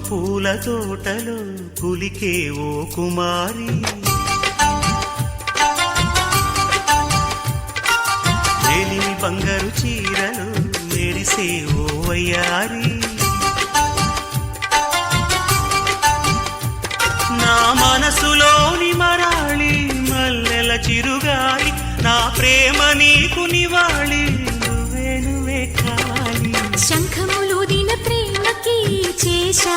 పూల తోటలో కులికే ఓ కుమారి, లేని బంగారు చీరలు మెరిసే ఓ వయ్యారి. నా మనసులోని మరాళి మల్లెల చిరుగాలి, నా ప్రేమ నీకు నివాళి, నువ్వే నువ్వే కాలి. శంఖములు దిన ప్రేమకి చేశా